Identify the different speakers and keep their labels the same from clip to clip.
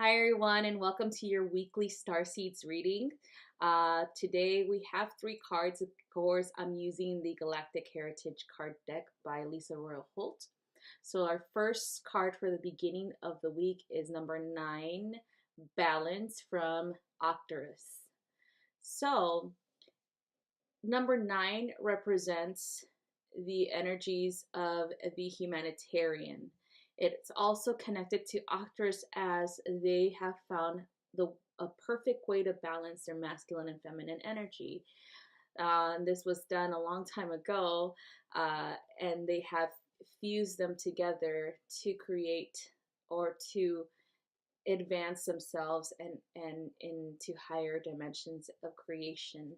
Speaker 1: Hi, everyone, and welcome to your weekly Starseeds reading. Today we have three cards. Of course, I'm using the Galactic Heritage card deck by Lisa Royal Holt. So, our first card for the beginning of the week is number 9, Balance from Arcturus. So, number 9 represents the energies of the humanitarian. It's also connected to Arcturus as they have found a perfect way to balance their masculine and feminine energy. This was done a long time ago, and they have fused them together to create or to advance themselves and into higher dimensions of creation.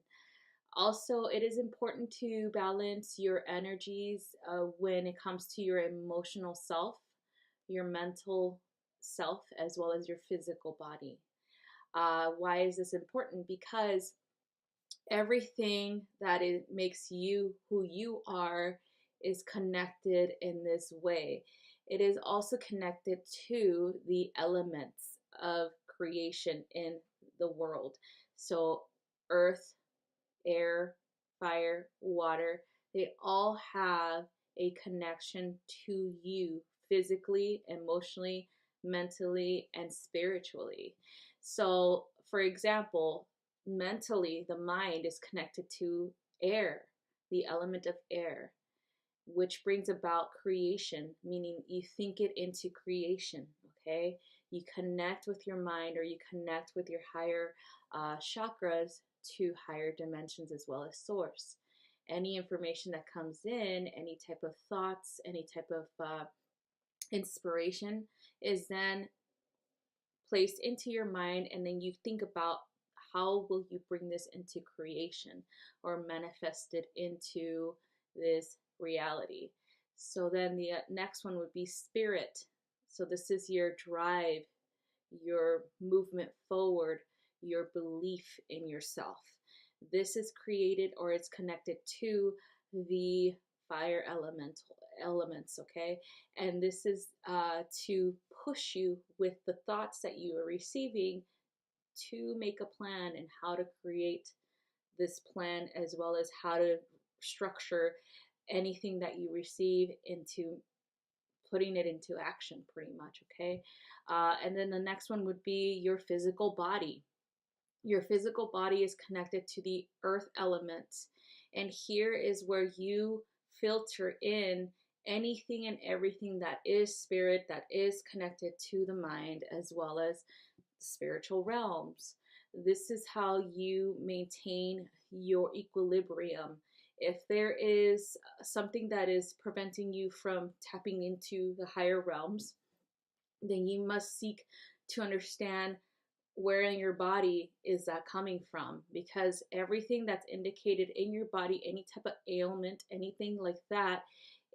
Speaker 1: Also, it is important to balance your energies when it comes to your emotional self, your mental self, as well as your physical body. Why is this important? Because everything that makes you who you are is connected in this way. It is also connected to the elements of creation in the world. So, earth, air, fire, water, they all have a connection to you physically, emotionally, mentally, and spiritually. So, for example, mentally, the mind is connected to air, the element of air, which brings about creation, meaning you think it into creation, okay? You connect with your mind or you connect with your higher chakras to higher dimensions as well as source. Any information that comes in, any type of thoughts, any type of inspiration is then placed into your mind, and then you think about how will you bring this into creation or manifest it into this reality. So then the next one would be spirit. So this is your drive, your movement forward, your belief in yourself. This is created or it's connected to the fire elements, okay? And this is to push you with the thoughts that you are receiving to make a plan and how to create this plan, as well as how to structure anything that you receive into putting it into action, pretty much, okay? And then the next one would be your physical body. Your physical body is connected to the earth element, and here is where you filter in anything and everything that is spirit, that is connected to the mind, as well as spiritual realms. This is how you maintain your equilibrium. If there is something that is preventing you from tapping into the higher realms, then you must seek to understand where in your body is that coming from, because everything that's indicated in your body, any type of ailment, anything like that,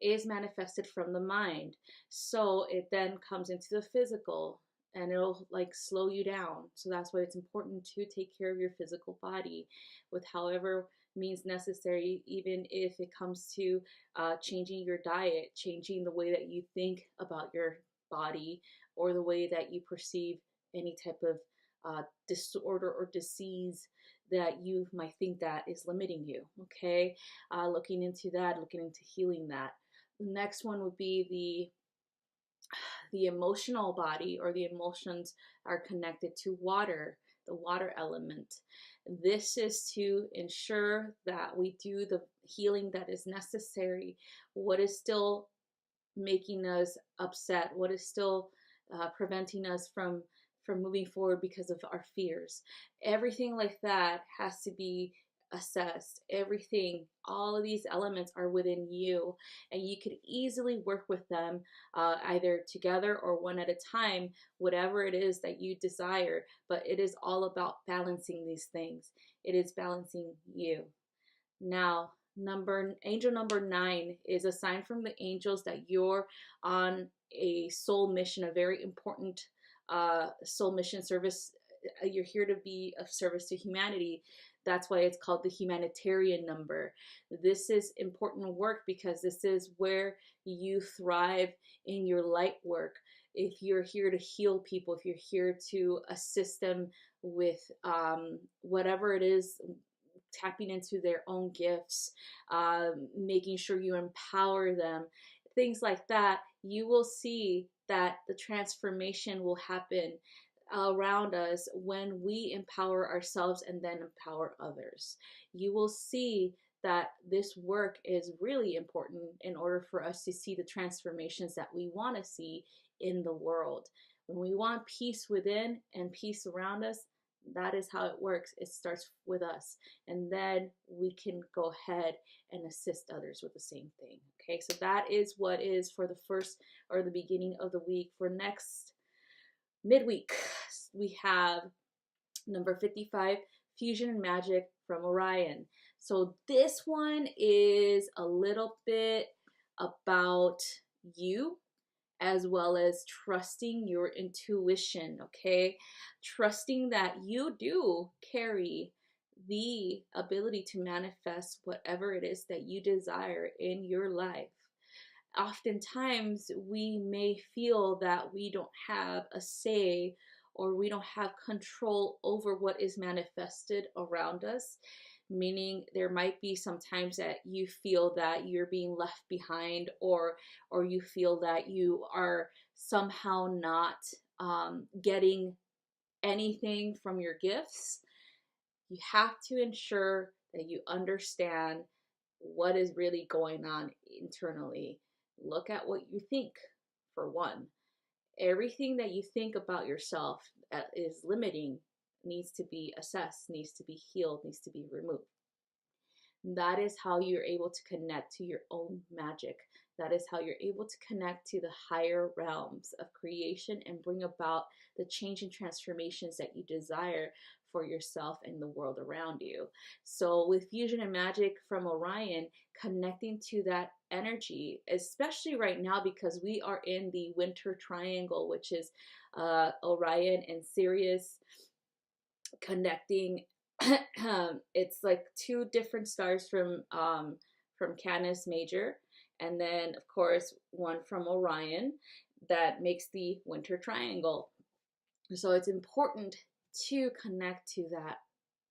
Speaker 1: is manifested from the mind. So it then comes into the physical and it'll like slow you down. So that's why it's important to take care of your physical body with however means necessary, even if it comes to changing your diet, changing the way that you think about your body, or the way that you perceive any type of disorder or disease that you might think that is limiting you, okay? Looking into that, looking into healing that. The next one would be the emotional body, or the emotions are connected to water, the water element. This is to ensure that we do the healing that is necessary. What is still making us upset? What is still preventing us from moving forward because of our fears? Everything like that has to be assessed. Everything, all of these elements are within you, and you could easily work with them either together or one at a time, whatever it is that you desire. But it is all about balancing these things. It is balancing you. Now, angel number 9 is a sign from the angels that you're on a soul mission, a very important soul mission service. You're here to be of service to humanity. That's why it's called the humanitarian number. This is important work because this is where you thrive in your light work. if you're here to heal people, if you're here to assist them with whatever it is, tapping into their own gifts, making sure you empower them, things like that, you will see that the transformation will happen around us when we empower ourselves and then empower others. You will see that this work is really important in order for us to see the transformations that we want to see in the world. When we want peace within and peace around us, that is how it works. It starts with us, and then we can go ahead and assist others with the same thing. Okay, so that is what is for the first or the beginning of the week. For next midweek, we have number 55, Fusion and Magic from Orion. So this one is a little bit about you, as well as trusting your intuition, okay? Trusting that you do carry the ability to manifest whatever it is that you desire in your life. Oftentimes, we may feel that we don't have a say or we don't have control over what is manifested around us, meaning there might be some times that you feel that you're being left behind, or you feel that you are somehow not getting anything from your gifts. You have to ensure that you understand what is really going on internally. Look at what you think, for one. Everything that you think about yourself that is limiting needs to be assessed, needs to be healed, needs to be removed. That is how you're able to connect to your own magic. That is how you're able to connect to the higher realms of creation and bring about the change and transformations that you desire for yourself and the world around you. So with Fusion and Magic from Orion, connecting to that energy, especially right now because we are in the winter triangle, which is Orion and Sirius connecting. It's like two different stars from Canis Major, and then of course one from Orion that makes the winter triangle. So it's important to connect to that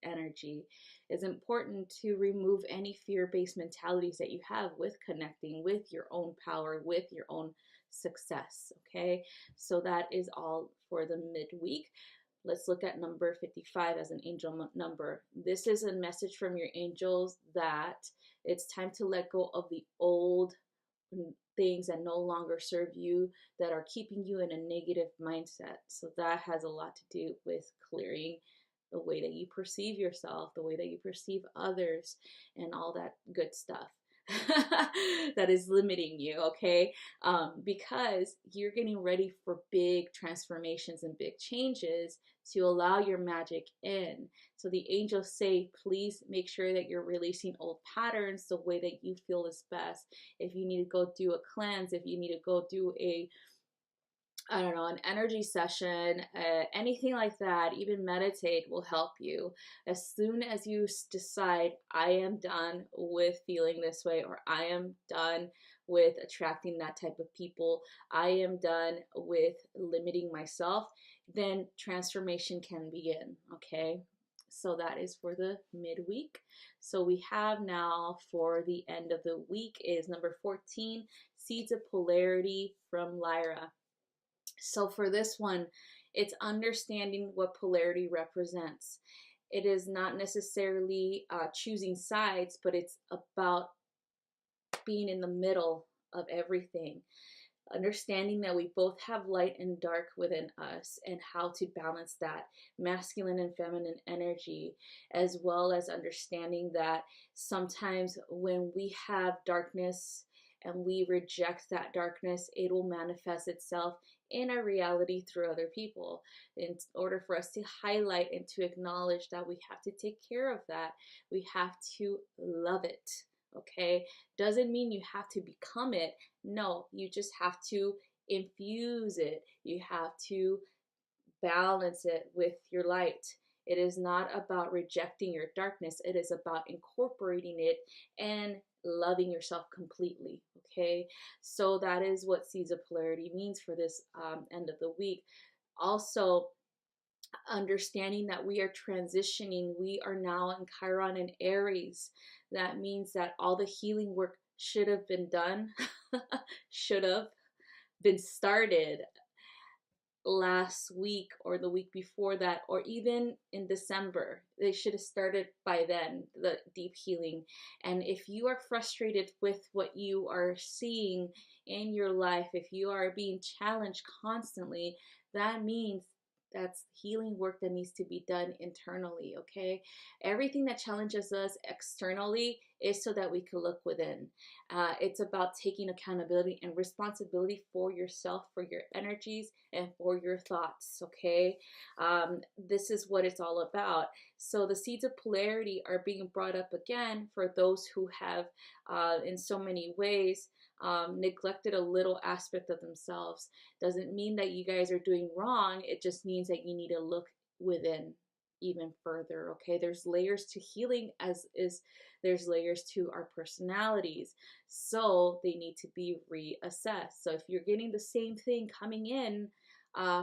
Speaker 1: energy. It's important to remove any fear-based mentalities that you have with connecting with your own power, with your own success. Okay, so that is all for the midweek. Let's look at number 55 as an angel number. This is a message from your angels that it's time to let go of the old things that no longer serve you, that are keeping you in a negative mindset. So that has a lot to do with clearing the way that you perceive yourself, the way that you perceive others, and all that good stuff that is limiting you, okay? Because you're getting ready for big transformations and big changes to allow your magic in. So the angels say, please make sure that you're releasing old patterns the way that you feel is best. If you need to go do a cleanse, if you need to go do an energy session, anything like that, even meditate will help you. As soon as you decide, I am done with feeling this way, or I am done with attracting that type of people, I am done with limiting myself, then transformation can begin, okay? So that is for the midweek. So we have now for the end of the week is number 14, Seeds of Polarity from Lyra. So for this one, it's understanding what polarity represents. It is not necessarily choosing sides, but it's about being in the middle of everything. Understanding that we both have light and dark within us, and how to balance that masculine and feminine energy, as well as understanding that sometimes when we have darkness and we reject that darkness, it will manifest itself in our reality through other people. In order for us to highlight and to acknowledge that we have to take care of that, we have to love it. Okay, doesn't mean you have to become it. No, you just have to infuse it. You have to balance it with your light. It is not about rejecting your darkness. It is about incorporating it and loving yourself completely. okay? So that is what Seeds of Polarity means for this end of the week. Also, understanding that we are transitioning, we are now in Chiron and Aries. That means that all the healing work should have been done, should have been started last week or the week before that, or even in December. They should have started by then, the deep healing. And if you are frustrated with what you are seeing in your life, if you are being challenged constantly, that means that's healing work that needs to be done internally, okay? Everything that challenges us externally is so that we can look within. It's about taking accountability and responsibility for yourself, for your energies, and for your thoughts, okay? This is what it's all about. So the seeds of polarity are being brought up again for those who have, in so many ways, neglected a little aspect of themselves. Doesn't mean that you guys are doing wrong. It just means that you need to look within even further, okay? There's layers to healing, as is there's layers to our personalities, so they need to be reassessed. So if you're getting the same thing coming in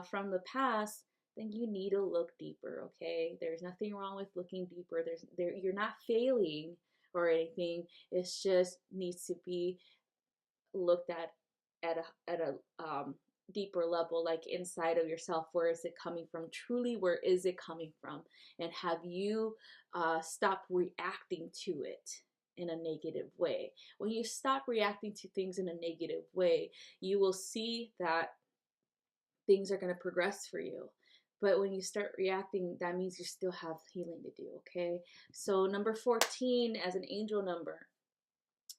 Speaker 1: from the past, then you need to look deeper, okay? There's nothing wrong with looking deeper. You're not failing or anything. It's just needs to be looked at a deeper level, like inside of yourself. Where is it coming from? Truly, where is it coming from? And have you stopped reacting to it in a negative way? When you stop reacting to things in a negative way, you will see that things are going to progress for you. But when you start reacting, that means you still have healing to do, okay? So number 14 as an angel number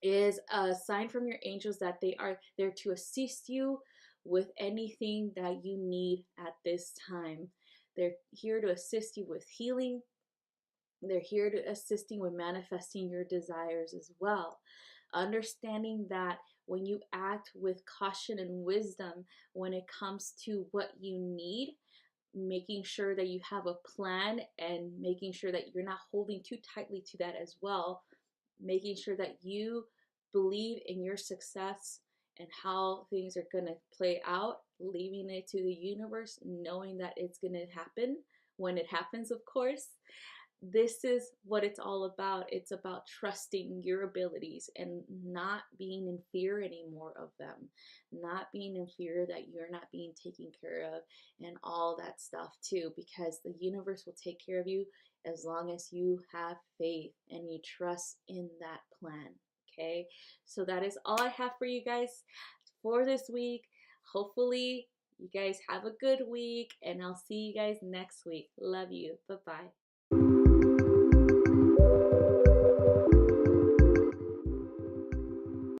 Speaker 1: is a sign from your angels that they are there to assist you with anything that you need at this time. They're here to assist you with healing. They're here to assisting with manifesting your desires as well. Understanding that when you act with caution and wisdom when it comes to what you need, making sure that you have a plan and making sure that you're not holding too tightly to that as well, making sure that you believe in your success and how things are going to play out, leaving it to the universe, knowing that it's going to happen when it happens, of course. This is what it's all about. It's about trusting your abilities and not being in fear anymore of them, not being in fear that you're not being taken care of and all that stuff too, because the universe will take care of you as long as you have faith and you trust in that plan. Okay, so that is all I have for you guys for this week. Hopefully you guys have a good week, and I'll see you guys next week. Love you. Bye-bye.